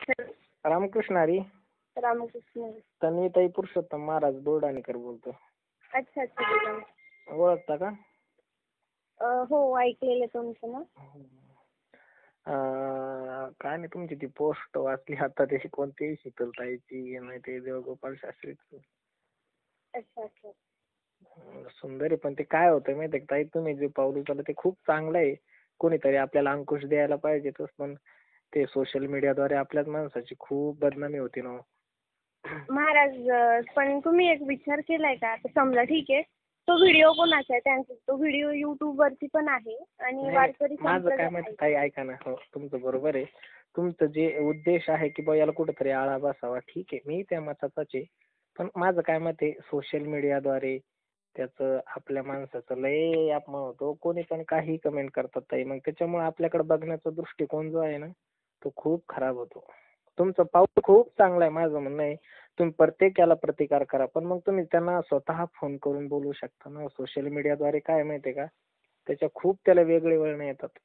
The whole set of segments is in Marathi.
रामकृष्ण हरी. रामकृष्ण. तन्वीताई पुरुषोत्तम महाराज बोर्डाणेकर बोलतो. अच्छा अच्छा. ओळखता का? हो, ऐकलेलं तुमचं ना. काय नाही, तुमची ती पोस्ट वाचली आता, त्याची कोणती शीतलताईची नाही ते देवगोपाल शास्त्रीची. अच्छा अच्छा. सुंदर आहे, पण ते काय होतंय माहितीये का ताई, तुम्ही जे पाऊल उचललं ते खूप चांगलं आहे. कोणीतरी आपल्याला अंकुश द्यायला पाहिजेतच, पण ते सोशल मीडियाद्वारे आपल्याच माणसाची खूप बदनामी होती ना. महाराज, पण तुम्ही एक विचार केलाय का? आता समजा ठीक आहे, तो व्हिडिओ कोणाचा आहे त्यांचा, तो व्हिडिओ YouTube वरती पण आहे आणि वारकरी माझं काय संप्रदाय माहिती ताई, ऐका ना. हो, तुमचं बरोबर आहे. तुमचं जे उद्देश आहे की बा याला कुठेतरी आळा बसावा, ठीक आहे, मी त्या मताचाच आहे. पण माझं काय मत आहे, सोशल मीडियाद्वारे त्याचं आपल्या माणसाचं लय अपमान होतो. कोणी पण काही कमेंट करतात ताई, मग त्याच्यामुळे आपल्याकडे बघण्याचा दृष्टिकोन जो आहे ना तो खूप खराब होतो. तुमचं पाऊल खूप चांगलं आहे, माझं म्हणणं आहे तुम्ही प्रत्येक याला प्रतिकार करा, पण मग तुम्ही त्यांना स्वतः फोन करून बोलू शकता ना. सोशल मीडियाद्वारे काय माहितीये का, त्याच्या खूप त्याला वेगळे वळण येतात.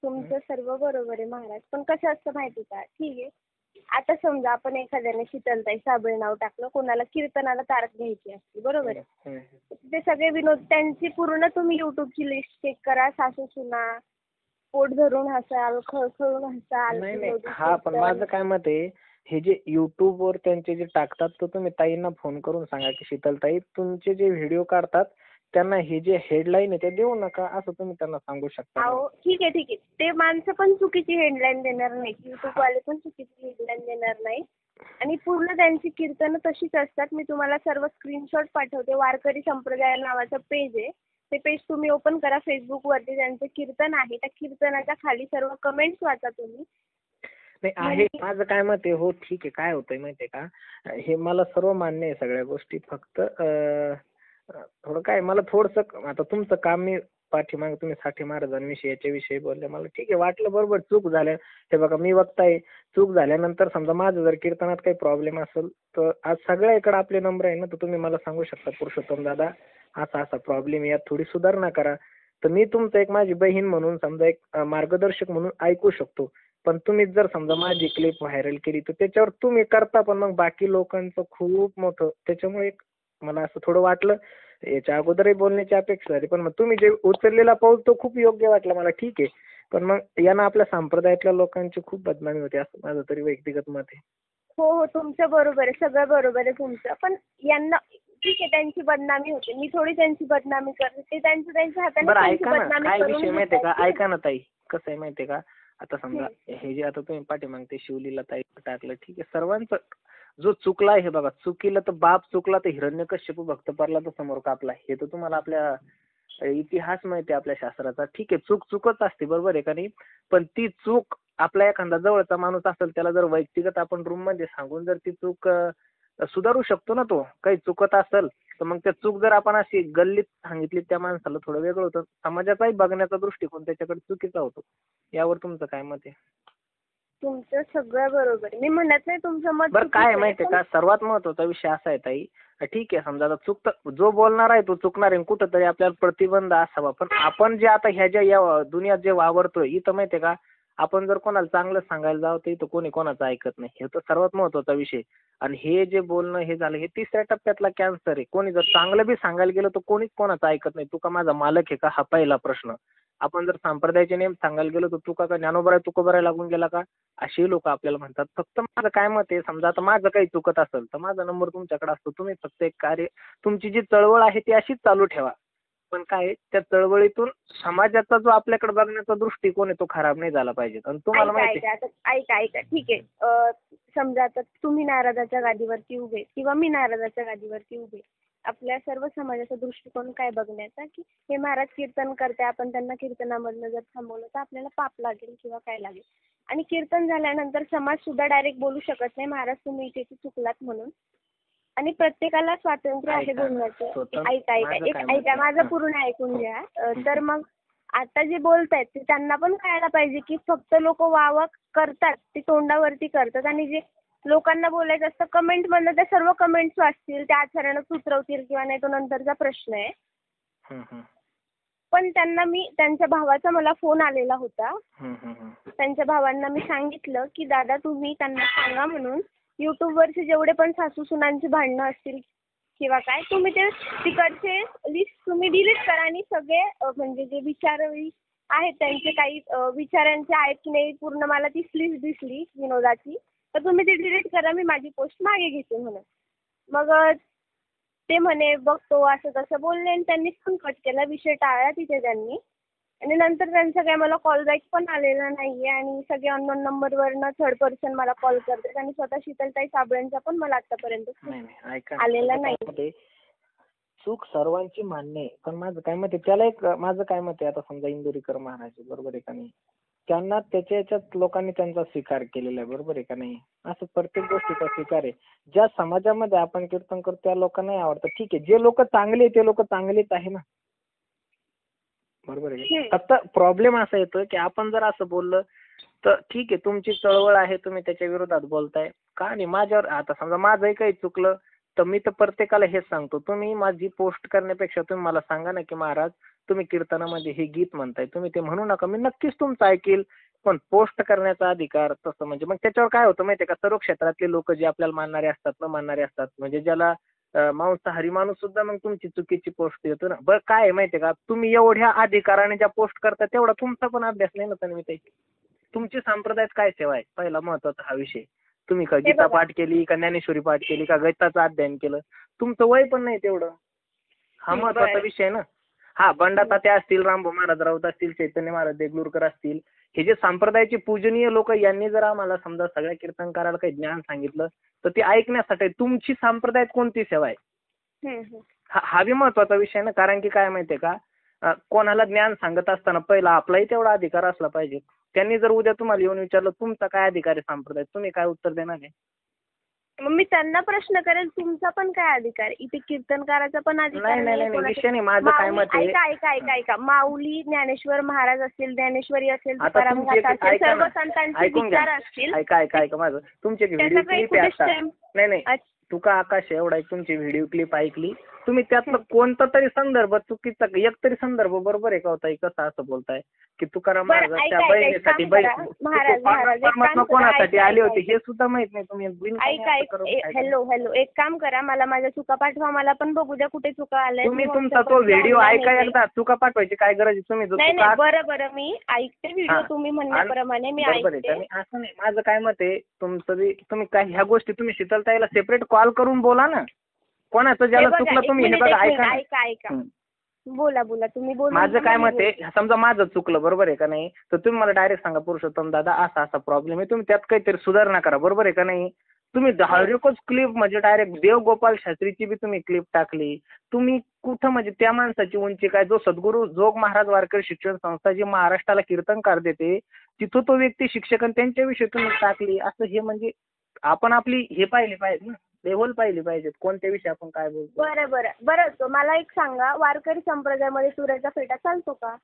तुमचं सर्व बरोबर आहे महाराज, पण कसं असतं माहिती का, ठीक आहे, आता समजा आपण एखाद्याने शीतलताई साबळे नाव टाकलं, कोणाला कीर्तनाला तारक घ्यायची असते, बरोबर आहे. ते सगळे विनोद, त्यांची पूर्ण तुम्ही युट्यूबची लिस्ट चेक करा. सासू सुना, पोट धरून हसाल, खळखळून हसाल. नाही, हा, पण माझं काय मत आहे, हे जे YouTube वर त्यांचे जे टाकतात, तर तुम्ही ताईंना फोन करून सांगा की शीतलताई तुमचे जे व्हिडिओ काढतात त्यांना हे जे हेडलाईन आहे ते देऊ नका, असं तुम्ही त्यांना सांगू शकता. अहो ठीक आहे ठीक आहे, ते माणसं पण चुकीची हेडलाईन देणार नाही, युट्यूबवाले पण चुकीची हेडलाईन देणार नाही. आणि पूर्ण त्यांची कीर्तनं तशीच असतात. मी तुम्हाला सर्व स्क्रीनशॉट पाठवते. वारकरी संप्रदाय नावाचं पेज आहे, ते पेज तुम्ही ओपन करा. फेसबुकवरती त्यांचं कीर्तन आहे, त्या कीर्तनाच्या खाली सर्व कमेंट्स वाचा तुम्ही. नाही आहे, माझं काय मत आहे, हो ठीक आहे, काय होतंय माहितीये का, हे मला सर्व मान्य आहे सगळ्या गोष्टी, फक्त थोडं काय मला थोडंसं, आता तुमचं काम मी पाठीमागे तुम्ही साठी महाराजांविषयी याच्याविषयी बोलले, मला ठीक आहे वाटलं, बरोबर, चूक झाल्या. हे बघा, मी बघताय चूक झाल्यानंतर समजा माझं जर कीर्तनात काही प्रॉब्लेम असेल तर आज सगळ्याकडे आपले नंबर आहे ना, तर तुम्ही मला सांगू शकता पुरुषोत्तम दादा असा असा प्रॉब्लेम, यात थोडी सुधारणा करा. तर मी तुमचं एक माझी बहीण म्हणून समजा एक मार्गदर्शक म्हणून ऐकू शकतो. पण तुम्ही जर समजा माझी क्लिप व्हायरल केली तर त्याच्यावर तुम्ही करता, पण मग बाकी लोकांचं खूप मोठं, त्याच्यामुळे एक मला असं थोडं वाटलं. याच्या अगोदरही बोलण्याची अपेक्षा झाली, पण मग तुम्ही जे उचललेला पाऊल तो खूप योग्य वाटला मला, ठीक आहे. पण मग यानं आपल्या संप्रदायातल्या लोकांची खूप बदनामी होते, असं माझं तरी व्यक्तिगत मत आहे. हो हो, तुमचं बरोबर आहे, सगळं बरोबर आहे तुमचं. पण यांना ठीक आहे, त्यांची बदनामी होते, मी थोडी त्यांची बदनामी करते, ते त्यांच्या हाताने बरं त्यांची ऐका ना, बदनामी काय करून विषय माहितीये का, घेतात. ऐका ना ताई, कसं आहे माहितीये का, आता समजा हे जे आता तुम्ही पाठीमागे ते शिवलीला ताई टाकलं, ठीक आहे, सर्वांचं जो चुकला हे बघा, चुकीला तर बाप चुकला तर हिरण्यकश्यप भक्त पडला तर समोर कापला, हे तर तुम्हाला आपल्या इतिहास माहिती आहे आपल्या शास्त्राचा, ठीक आहे, चूक चूकच असते, बरोबर आहे का नाही. पण ती चूक आपला एखादा जवळचा माणूस असेल त्याला जर व्यक्तिगत आपण रूम मध्ये सांगून जर ती चूक सुधारू शकतो ना, तो काही चुकत असेल तर मग त्या चूक जर आपण अशी गल्लीत सांगितली त्या माणसाला थोडं वेगळं होतं, समाजाचाही बघण्याचा दृष्टिकोन त्याच्याकडे चुकीचा होतो. यावर तुमचं काय मत आहे? तुमचं सगळं बरोबर आहे, मी म्हणत नाही तुमचं मत. बरं काय माहितीये का, सर्वात महत्वाचा विषय असा आहे ताई, ठीक आहे, समजा आता चूक जो बोलणार आहे तो चुकणार आहे, कुठंतरी आपल्याला प्रतिबंध असावा. पण आपण जे आता ह्या ज्या या दुनियात जे वावरतोय इथं माहितीये का, आपण जर कोणाला चांगलं सांगायला जावं तर इथं कोणी कोणाचं ऐकत नाही, हे तर सर्वात महत्वाचा विषय. आणि हे जे बोलणं हे झालं, हे तिसऱ्या टप्प्यातला कॅन्सर आहे. कोणी जर चांगलं बी सांगायला गेलं तर कोणीच कोणाचं ऐकत नाही. तू का माझा मालक आहे का, हा पहिला प्रश्न. आपण जर संप्रदायाचे नेम सांगायला गेलो तर तू का ज्ञानोबा आहे, तुकोबा आहे लागून गेला का, अशी लोक आपल्याला म्हणतात. फक्त माझं काय मत आहे, समजा आता माझं काही चुकत असेल तर माझा नंबर तुमच्याकडे असतो, तुम्ही फक्त एक कार्य, तुमची जी चळवळ आहे ती अशीच चालू ठेवा. पण काय त्या चळवळीतून समाजाचा जो आपल्याकडे बघण्याचा दृष्टिकोन आहे तो खराब नाही झाला पाहिजे. आणि तुम्हाला माहिती ऐका ठीक आहे, समजा आता तुम्ही नारदाच्या गादीवरती उभे किंवा मी नारदाच्या गादीवरती उभे, आपल्या सर्व समाजाचा दृष्टिकोन काय बघण्याचा, की हे महाराज कीर्तन करते, आपण त्यांना कीर्तनामधनं जर थांबवलं तर आपल्याला पाप लागेल किंवा काय लागेल. आणि कीर्तन झाल्यानंतर समाज सुद्धा डायरेक्ट बोलू शकत नाही महाराज तुम्ही इथे चुकलात म्हणून. आणि प्रत्येकाला स्वातंत्र्य आहे बोलण्याचं. ऐका माझं पूर्ण ऐकून घ्या. तर मग आता जे बोलतायत ते त्यांना पण कळायला पाहिजे की फक्त लोक वावा करतात, ते तोंडावरती करतात, आणि जे लोकांना बोलायचं असतं कमेंट मधनं त्या सर्व कमेंट्स वाचतील, त्या आचरणात उतरवतील किंवा नाही, तो नंतरचा प्रश्न आहे. पण त्यांच्या भावाचा मला फोन आलेला होता. त्यांच्या भावांना मी सांगितलं की दादा तुम्ही त्यांना सांगा म्हणून युट्यूबवरचे जेवढे पण सासू सुनांची भांडणं असतील किंवा काय तुम्ही ते तिकडचे लिस्ट तुम्ही डिलीट करा आणि सगळे म्हणजे जे विचारही आहेत त्यांचे काही विचारांचे आहेत की नाही पूर्ण मला ती लिस्ट दिसली विनोदाची, तर तुम्ही ती डिलीट करा, मी माझी पोस्ट मागे घेते म्हणून. मग ते म्हणे बघतो असं तसं बोलले आणि त्यांनी फोन कट केला, विषय टाळला तिथे त्यांनी. आणि नंतर त्यांचा काही मला कॉल बॅक पण आलेला नाहीये आणि सगळे अननोन नंबरवरनं थर्ड पर्सन मला कॉल करतात आणि स्वतः शीतलताई साबळेंचा पण मला आतापर्यंत आलेला नाही. चूक सर्वांची मान्य आहे, पण माझं काय मत आहे त्याला एक माझं काय मत आहे, आता समजा इंदुरीकर महाराज बरोबर आहे का नाही, त्यांना त्याच्या याच्यात लोकांनी त्यांचा स्वीकार केलेला आहे बरोबर आहे का नाही. असं प्रत्येक गोष्टीचा स्वीकार आहे. ज्या समाजामध्ये आपण कीर्तन करतो त्या लोकांनाही आवडतं, ठीक आहे. जे लोक चांगले ते लोक चांगलेच आहे ना, बरोबर आहे. फक्त प्रॉब्लेम असा येतो की आपण जर असं बोललं तर ठीक आहे तुमची चळवळ आहे, तुम्ही त्याच्या विरोधात बोलताय का नाही. माझ्यावर आता समजा माझंही काही चुकलं तर मी तर प्रत्येकाला हेच सांगतो, तुम्ही माझी पोस्ट करण्यापेक्षा तुम्ही मला सांगा ना की महाराज तुम्ही कीर्तनामध्ये हे गीत म्हणताय, तुम्ही ते म्हणू नका, मी नक्कीच तुमचं ऐकेल. पण पोस्ट करण्याचा अधिकार तसं म्हणजे मग त्याच्यावर काय होतं माहितीये का, सर्व क्षेत्रातले लोक जे आपल्याला मानणारे असतात न मानणारे असतात, म्हणजे ज्याला मांसाहारी माणूस सुद्धा मग तुमची चुकीची पोस्ट देतो ना. बरं काय आहे माहितीये का, तुम्ही एवढ्या अधिकाराने ज्या पोस्ट करता तेवढा तुमचा पण अभ्यास नाही ना तन्वी. तुमची संप्रदायात काय सेवा आहे, पहिला महत्वाचा हा विषय. तुम्ही का गीता पाठ केली का ज्ञानेश्वरी पाठ केली का गीताचं अध्ययन केलं, तुमचं वय पण नाही तेवढं. हा महत्वाचा विषय आहे ना. हा बंडातात्या असतील, रामभाऊ महाराज राऊत असतील, चैतन्य महाराज देगलूरकर असतील, हे जे संप्रदायाचे पूजनीय लोक यांनी जर आम्हाला समजा सगळ्या कीर्तनकाराला काही ज्ञान सांगितलं तर ते ऐकण्यासाठी तुमची संप्रदायात कोणती सेवा आहे, हा बी महत्वाचा विषय ना. कारण की काय माहितीये का, कोणाला ज्ञान सांगत असताना पहिला आपलाही तेवढा अधिकार असला पाहिजे. त्यांनी जर उद्या तुम्हाला येऊन विचारलं तुमचा काय अधिकार आहे संप्रदायात, तुम्ही काय उत्तर देणार आहे. मग मी त्यांना प्रश्न करेल तुमचा पण काय अधिकार, इथे कीर्तनकाराचा पण अधिकार नाही विषय नाही. माझं काय मत आहे, ऐका माऊली ज्ञानेश्वर महाराज असतील, ज्ञानेश्वरी असेल, तुकाराम गाथा असेल, सर्व संतांचे विचार असतील. ऐका माझं, तुमचे व्हिडिओ क्लिप असतात. नाही तुका आकाश एवढा एक तुमची व्हिडिओ क्लिप ऐकली तुम्ही, त्यातलं कोणता तरी संदर्भ चुकीचा एक तरी संदर्भ बरोबर आहे का होता, कसं असं बोलताय की तुकाराम महाराजांच्या बहिणीसाठी परमात्मा कोणासाठी आले होते हे सुद्धा माहित नाही तुम्ही. हॅलो एक काम करा, मला माझ्या चुका पाठवा, मला पण बघू द्या कुठे चुका आल्या. तुम्ही तुमचा तो व्हिडिओ ऐका एकदा, चुका पाठवायची काय गरज आहे. तुम्ही नाही बरं मी ऐकते व्हिडिओ तुम्ही म्हणण्याप्रमाणे मी ऐकते. असं नाही, माझं काय मत आहे तुमचं तुम्ही काय ह्या गोष्टी तुम्ही शीतलताईला सेपरेट कॉल करून बोला ना, कोणाचं ज्याला चुकलं तुम्ही हे बघा ऐका बोला तुम्ही बोला. माझं काय मत आहे, समजा माझं चुकलं बरोबर आहे का नाही, तर तुम्ही मला डायरेक्ट सांगा पुरुषोत्तम दादा असा प्रॉब्लेम आहे, तुम्ही त्यात काहीतरी सुधारणा करा बरोबर आहे का नाही. तुम्ही डायरेक्टच क्लिप म्हणजे डायरेक्ट देवगोपाल शास्त्रीची बी तुम्ही क्लिप टाकली. तुम्ही कुठं म्हणजे त्या माणसाची उंची काय, जो सद्गुरू जोग महाराज वारकरी शिक्षण संस्था जी महाराष्ट्राला कीर्तनकार देते तिथं तो व्यक्ती शिक्षक आणि त्यांच्याविषयी तुम्ही टाकली, असं हे म्हणजे आपण आपली हे पाहिली पाहिजे ना, लेव्हल पाहिली पाहिजे कोणत्या विषयी आपण काय बोलतो. बरं मला एक सांगा, वारकरी संप्रदायामध्ये सूर्याचा फेटा चालतो का?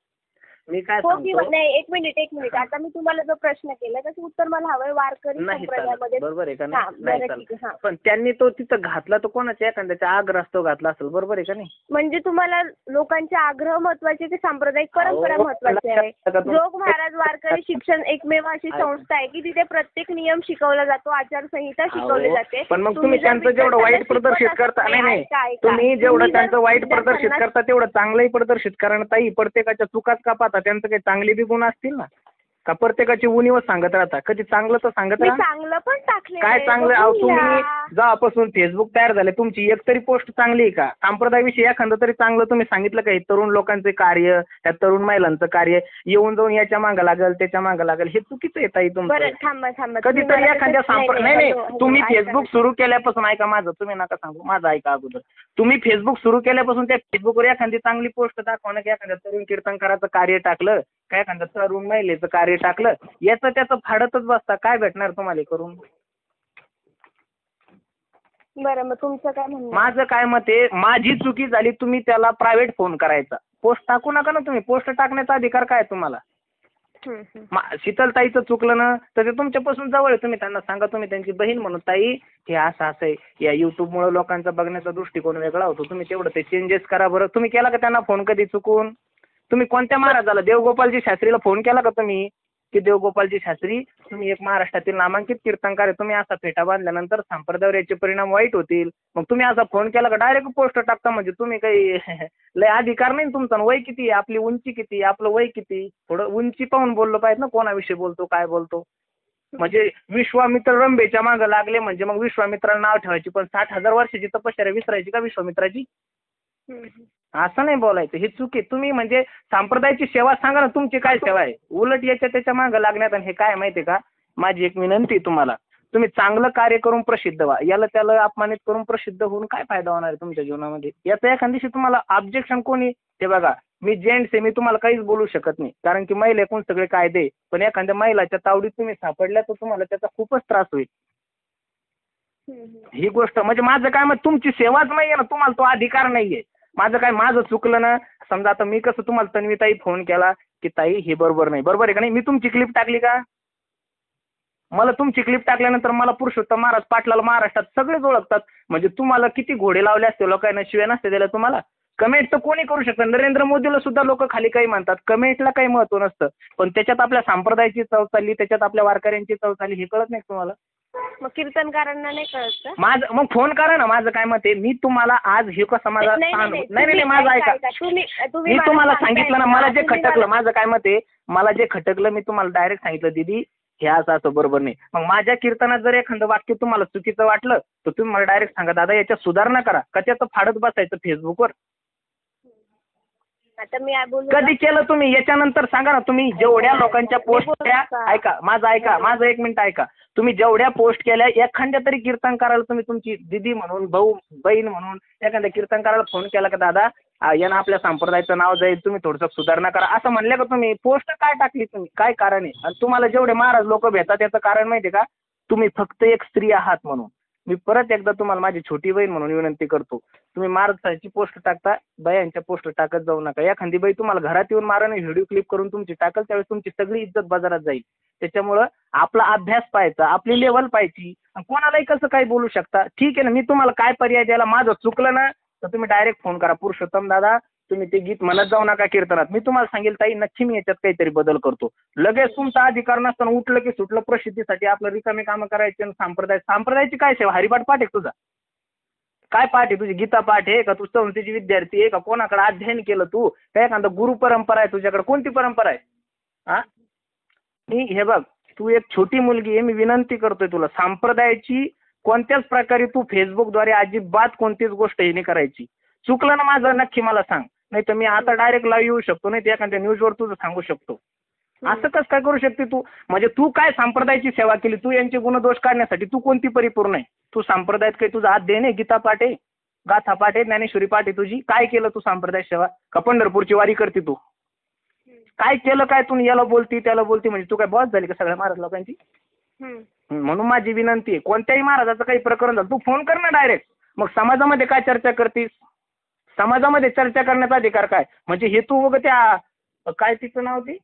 मी काय सांगतो, नाही एक मिनिट आता मी तुम्हाला जो प्रश्न केला त्याचं उत्तर मला हवंय. वारकरी संप्रदायामध्ये बरोबर आहे का नाही, पण त्यांनी तो तिथं घातला तो कोणाच्या एखाद्याच्या आग्रहास्तव घातला असेल बरोबर आहे का नाही. म्हणजे तुम्हाला लोकांचे आग्रह महत्वाचे की सांप्रदायिक परंपरा महत्वाची आहे. जोग महाराज वारकरी शिक्षण एकमेव अशी संस्था आहे की तिथे प्रत्येक नियम शिकवला जातो, आचारसंहिता शिकवली जाते. पण मग तुम्ही त्यांचं जेवढं वाईट प्रदर्शित करता, नाही तुम्ही जेवढं त्यांचं वाईट प्रदर्शित करता तेवढं चांगलंही प्रदर्शित करा. ताई प्रत्येकाच्या चुकाच का पाहता, त्यांचं काही चांगले बी गुण असतील ना, का प्रत्येकाची उणीव सांगत राहता. कधी चांगलं तर सांगत राहा. चांगलं पण टाकले काय चांगलं, तुम्ही जेव्हापासून फेसबुक तयार झाले तुमची एक तरी पोस्ट चांगली आहे का, संप्रदायाविषयी एखादं तरी चांगलं तुम्ही सांगितलं का, हे तरुण लोकांचे कार्य, या तरुण महिलांचं कार्य येऊन जाऊन याच्या मागं लागल त्याच्या मागं लागल, हे चुकीचं आहे ताई तुमचं. कधीतरी एखाद्या नाही तुम्ही फेसबुक सुरू केल्यापासून, ऐका माझं, तुम्ही नका सांगू, माझं ऐका अगोदर. तुम्ही फेसबुक सुरू केल्यापासून त्या फेसबुकवर एखादी चांगली पोस्ट दाखवा ना, की एखाद्या तरुण कीर्तनकाराचं कार्य टाकलं, काय एखाद्या तरुण महिलेचं कार्य टाकलं, याचं त्याचं फाडतच बसता, काय भेटणार तुम्हाला करून. बरं मग तुमचं काय म्हणणं? माझं काय मत आहे, माझी चुकी झाली तुम्ही त्याला प्रायव्हेट फोन करायचा, पोस्ट टाकू नका ना. तुम्ही पोस्ट टाकण्याचा अधिकार काय तुम्हाला. शीतलताईचं चुकलं ना तर ते तुमच्यापासून जवळ आहे, तुम्ही त्यांना सांगा, तुम्ही त्यांची बहीण म्हणून ताई हे असं आहे, या युट्यूबमुळे लोकांचा बघण्याचा दृष्टिकोन वेगळा होतो, तुम्ही तेवढं ते चेंजेस करा बरं. तुम्ही केला का त्यांना फोन कधी चुकून? तुम्ही कोणत्या महाराजाला, देवगोपालजी शास्त्रीला फोन केला का तुम्ही की देवगोपालजी शास्त्री तुम्ही एक महाराष्ट्रातील नामांकित कीर्तनकार आहे, तुम्ही असा फेटा बांधल्यानंतर संप्रदायावर याचे परिणाम वाईट होतील, मग तुम्ही असा फोन केला का? डायरेक्ट पोस्ट टाकता म्हणजे तुम्ही काही लय अधिकार नाही तुमचा. वय किती आहे, आपली उंची किती, आपलं वय किती, थोडं उंची पाहून बोललं पाहिजे ना, कोणाविषयी बोलतो काय बोलतो. म्हणजे विश्वामित्र रंभेच्या मागं लागले म्हणजे मग विश्वामित्राला नाव ठेवायची, पण 60,000 वर्षाची तपश्चर्या विसरायची का विश्वामित्राची? असं नाही बोलायचं, हे चुकी. तुम्ही म्हणजे संप्रदायाची सेवा सांगा ना, तुमची काय सेवा आहे. उलट याच्या त्याच्या मागं लागण्यात. आणि हे काय माहिती आहे का, माझी एक विनंती तुम्हाला, तुम्ही चांगलं कार्य करून प्रसिद्ध व्हा. याला त्याला अपमानित करून प्रसिद्ध होऊन काय फायदा होणार आहे तुमच्या जीवनामध्ये? याचं एखाद दिवशी तुम्हाला ऑब्जेक्शन कोणी, ते बघा मी जेंट्स आहे, मी तुम्हाला काहीच बोलू शकत नाही कारण की महिला कोण सगळे कायदे, पण एखाद्या महिलाच्या तावडीत तुम्ही सापडल्या तर तुम्हाला त्याचा खूपच त्रास होईल. ही गोष्ट म्हणजे माझं काय मग, तुमची सेवाच नाहीये ना, तुम्हाला तो अधिकार नाहीये. माझं काय, माझं चुकलं ना, समजा आता मी कसं तुम्हाला तन्वीताई फोन केला की ताई हे बरोबर नाही, बरोबर आहे का नाही, मी तुमची क्लिप टाकली का? मला तुमची क्लिप टाकल्यानंतर मला पुरुषोत्तम महाराज पाटलाला महाराष्ट्रात सगळेच ओळखतात. म्हणजे तुम्हाला किती घोडे लावले असते लोकांना, शिव्या नसते दिल्या तुम्हाला. कमेंट तर कोणी करू शकतं, नरेंद्र मोदीला सुद्धा लोक खाली काही म्हणतात, कमेंटला काही महत्व नसतं, पण त्याच्यात आपल्या संप्रदायाची चव चालली, त्याच्यात आपल्या वारकऱ्यांची चव चालली, हे कळत नाही तुम्हाला? मग कीर्तनकारांना नाही कळत का? माझं मग फोन करा ना. माझं काय मत आहे, मी तुम्हाला आज हे कसं माझा नाही माझं ऐका, मी तुम्हाला सांगितलं ना, मला जे खटकलं, माझं काय मत आहे, मला जे खटकलं मी तुम्हाला डायरेक्ट सांगितलं, दीदी हे असं बरोबर नाही. मग माझ्या कीर्तनात जर एखादं वाक्य तुम्हाला चुकीचं वाटलं तर तुम्ही मला डायरेक्ट सांगा, दादा याच्यात सुधारणा करा. का त्याचं फाडत बसायचं फेसबुकवर? आता मी कधी केलं तुम्ही? याच्यानंतर सांगा ना. तुम्ही जेवढ्या लोकांच्या पोस्ट केल्या, ऐका माझं 1 मिनिट ऐका, तुम्ही जेवढ्या पोस्ट केल्या, एखाद्या तरी कीर्तनकाराला तुम्ही तुमची दिदी म्हणून, भाऊ बहीण म्हणून एखाद्या कीर्तनकाराला फोन केला का, दादा यानं आपल्या संप्रदायाचं नाव जाईल, तुम्ही थोडंसं सुधारणा करा, असं म्हणलं का तुम्ही? पोस्ट काय टाकली तुम्ही? काय कारण आहे? आणि तुम्हाला जेवढे महाराज लोक भेटतात याचं कारण माहिती आहे का? तुम्ही फक्त एक स्त्री आहात म्हणून. मी परत एकदा तुम्हाला माझी छोटी बहीण म्हणून विनंती करतो, तुम्ही महाराजांची पोस्ट टाकता, बायांच्या पोस्ट टाकत जाऊ नका. एखादी बाई तुम्हाला घरात येऊन माराने व्हिडिओ क्लिप करून तुमची टाकल, त्यावेळेस तुमची सगळी इज्जत बाजारात जाईल. त्याच्यामुळं आपला अभ्यास पाहायचा, आपली लेवल पाहायची. कोणालाही कसं काही बोलू शकता, ठीक आहे ना. मी तुम्हाला काय पर्याय द्यायला, माझं चुकलं ना तर तुम्ही डायरेक्ट फोन करा, पुरुषोत्तम दादा तुम्ही ते गीत म्हणत जाऊ नका कीर्तनात, मी तुम्हाला सांगेल ताई नक्की मी याच्यात काहीतरी बदल करतो. लगेच तुमचा अधिकार नसताना उठलं की सुटलं प्रसिद्धीसाठी आपलं रिकामे कामं करायचे. संप्रदायाची काय सेवा? हरिपाठ पाठ आहे तुझा? काय पाठ आहे तुझी? गीता पाठ आहे का? तू संस्थेची विद्यार्थी आहे का? कोणाकडे अध्ययन केलं तू? काय एखादा गुरु परंपरा आहे तुझ्याकडे? कोणती परंपरा आहे? हा, मी हे बघ, तू एक छोटी मुलगी आहे, मी विनंती करतोय तुला, संप्रदायाची कोणत्याच प्रकारे तू फेसबुकद्वारे अजिबात कोणतीच गोष्ट हे नाही करायची. चुकलं ना माझं नक्की मला सांग, नाही तर मी आता डायरेक्ट लाईव्ह येऊ शकतो, नाही तर एखाद्या न्यूजवर तुझं सांगू शकतो. असं कसं काय करू शकते तू? म्हणजे तू काय संप्रदायाची सेवा केली? तू यांचे गुणदोष काढण्यासाठी तू कोणती परिपूर्ण आहे? तू संप्रदायात काही तुझा अध्ययन आहे? गीता पाठ आहे, गाथा पाठ आहे, ज्ञानेश्वरी पाठ आहे तुझी? काय केलं तू संप्रदाय सेवा? का पंढरपूरची वारी करते तू? काय केलं? काय तू याला बोलती त्याला बोलती, म्हणजे तू काय बॉस झाली का सगळ्या महाराज लोकांची? म्हणून माझी विनंती आहे, कोणत्याही महाराजाचं काही प्रकरण झालं तू फोन कर ना डायरेक्ट. मग समाजामध्ये काय चर्चा करतीस? समाजामध्ये चर्चा करण्याचा अधिकार काय? म्हणजे हे तू बघ त्या काय तिचं नाव, ती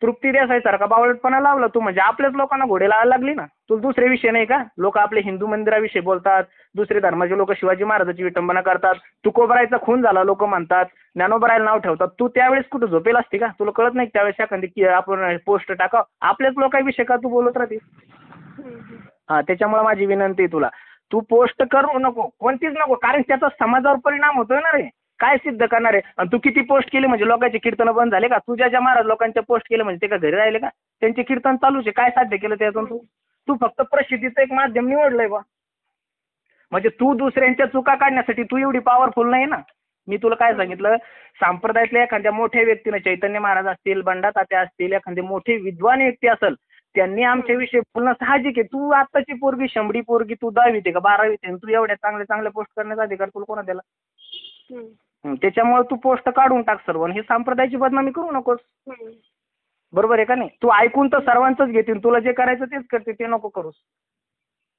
तृप्ती देसाई सारखा बावळटपणा लावला तू, म्हणजे आपल्याच लोकांना घोडे लावायला लागली ना. तुला दुसरे विषय नाही का? लोक आपले हिंदू मंदिराविषयी बोलतात, दुसरे धर्माचे लोक शिवाजी महाराजांची विटंबना करतात, तुकोबरायचा खून झाला लोक म्हणतात, ज्ञानोबरायला नाव ठेवतात. तू त्यावेळेस कुठं झोपेल असते का? तुला कळत नाही त्यावेळेस एखादी आपण पोस्ट टाका, आपल्याच लोकांविषयी का तू बोलत राहतेस? हा, त्याच्यामुळे माझी विनंती आहे तुला, तू पोस्ट करू नको, कोणतीच नको, कारण त्याचा समाजावर परिणाम होतोय ना रे. काय सिद्ध करणार आहे? आणि तू किती पोस्ट केली म्हणजे लोकांचे कीर्तन बंद झाले का? तुझ्या ज्या महाराज लोकांच्या पोस्ट केले म्हणजे ते का घरी राहिले का? त्यांचे कीर्तन चालूच आहे. काय साध्य केलं त्यातून? तू फक्त प्रसिद्धीचं एक माध्यम निवडलंय बा. म्हणजे तू दुसऱ्यांच्या चुका काढण्यासाठी तू एवढी पॉवरफुल नाही ना. मी तुला काय सांगितलं, संप्रदायातल्या एखाद्या मोठ्या व्यक्तीने, चैतन्य महाराज असतील, बंडा तात्या असतील, एखादी मोठी विद्वान व्यक्ती असेल, त्यांनी आमच्याविषयी बोलणं साहजिक आहे. तू आत्ताची पोरगी, शंभरी पोरगी, तू 10वीत आहे का 12वीत आहे, तू एवढ्या चांगल्या पोस्ट करण्याचा अधिकार तुला कोणा दिला? त्याच्यामुळे तू पोस्ट काढून टाक सर्व, ही संप्रदायाची बदनामी करू नकोस. बरोबर आहे का नाही? तू ऐकून तर सर्वांचंच घेतील, तुला जे करायचं तेच करते, ते नको करूस.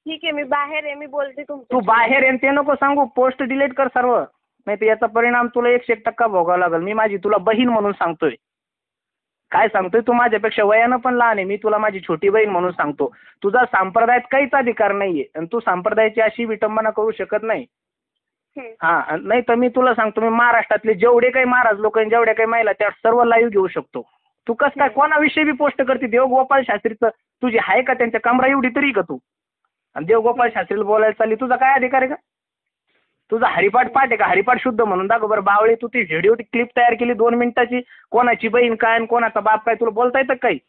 ठीक आहे, मी बाहेर आहे, मी बोलते तू बाहेर आहे ते नको सांगू, पोस्ट डिलीट कर सर्व, नाही तर याचा परिणाम तुला 100% भोगावा लागेल. मी माझी तुला बहीण म्हणून सांगतोय. काय सांगतोय? तू माझ्यापेक्षा वयानं पण लहान आहे, मी तुला माझी छोटी बहीण म्हणून सांगतो. तुझा संप्रदायात काहीच अधिकार नाहीये आणि तू संप्रदायाची अशी विटंबना करू शकत नाही. हा नाही तर मी तुला सांगतो, मी महाराष्ट्रातले जेवढे काही महाराज लोक आणि जेवढ्या काही महिला त्या सर्व लाईव्ह घेऊ शकतो. तू कसं काय कोणाविषयी बी पोस्ट करते? देवगोपाळ शास्त्रीचं तुझी आहे का त्यांच्या कमरा एवढी तरी का तू? आणि देवगोपाळ शास्त्रीला बोलायला चालली, तुझा काय अधिकार आहे का? तुझा हरिपाठ पाठ आहे का? हरिपाठ शुद्ध म्हणून दाखव बरं. बावळे, तू ती व्हिडिओ क्लिप तयार केली 2 मिनिटाची, कोणाची बहीण काय आणि कोणाचा बाप काय, तुला बोलता येतं काही?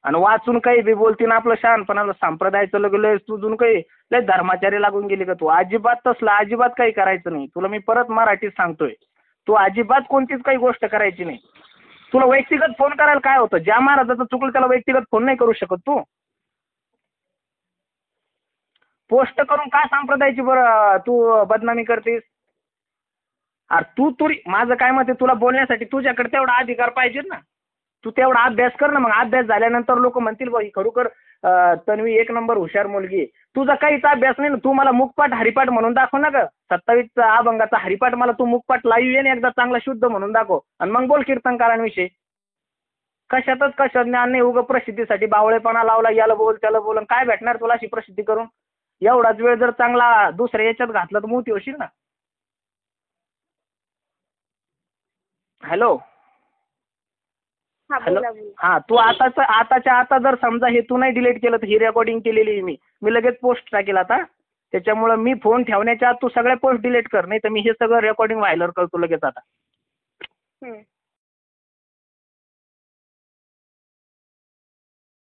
आणि वाचून काही बी बोलती ना आपलं शहाणपणाला संप्रदायाचं लगलं तुझून काही लय धर्माचार्य लागून गेली का तू? अजिबात तसलं अजिबात काही करायचं नाही. तुला मी परत मराठीत सांगतोय, तू अजिबात कोणतीच काही गोष्ट करायची नाही. तुला व्यक्तिगत फोन करायला काय होतं? ज्या महाराजाचं चुकलं त्याला व्यक्तिगत फोन नाही करू शकत तू? पोस्ट करून का संप्रदायाची बरं तू बदनामी करतेस? अरे तू तुरी माझं काय मत आहे, तुला बोलण्यासाठी तुझ्याकडे तेवढा अधिकार पाहिजे ना. तू तेवढा अभ्यास कर ना. मग अभ्यास झाल्यानंतर लोक म्हणतील बाई खरोखर तन्वी 1 नंबर हुशार मुलगी आहे. तुझा काहीच अभ्यास नाही ना. तू मला मुखपाठ हरिपाठ म्हणून दाखव ना ग. 27चा अभंगाचा हरिपाठ मला तू मुखपाठ लाईव्ह ये ना एकदा चांगला शुद्ध म्हणून दाखव आणि मग बोल कीर्तनकारांविषयी. कशातच कशात ज्ञान नाही, उगं प्रसिद्धीसाठी बावळेपणा लावला, याला बोल त्याला बोल. आणि काय भेटणार तुला अशी प्रसिद्धी करून? एवढाच वेळ जर चांगला दुसऱ्या याच्यात घातला तर मोठी होशील ना. हॅलो हा हॅलो बोला बोला. हा, तू आताच्या आता जर समजा हे तू नाही डिलीट केलं तर ही रेकॉर्डिंग केलेली आहे मी लगेच पोस्ट टाकेल आता. त्याच्यामुळे मी फोन ठेवण्याच्या आत तू सगळ्या पोस्ट डिलीट कर, नाही तर मी हे सगळं रेकॉर्डिंग व्हायरल करतो लगेच आता.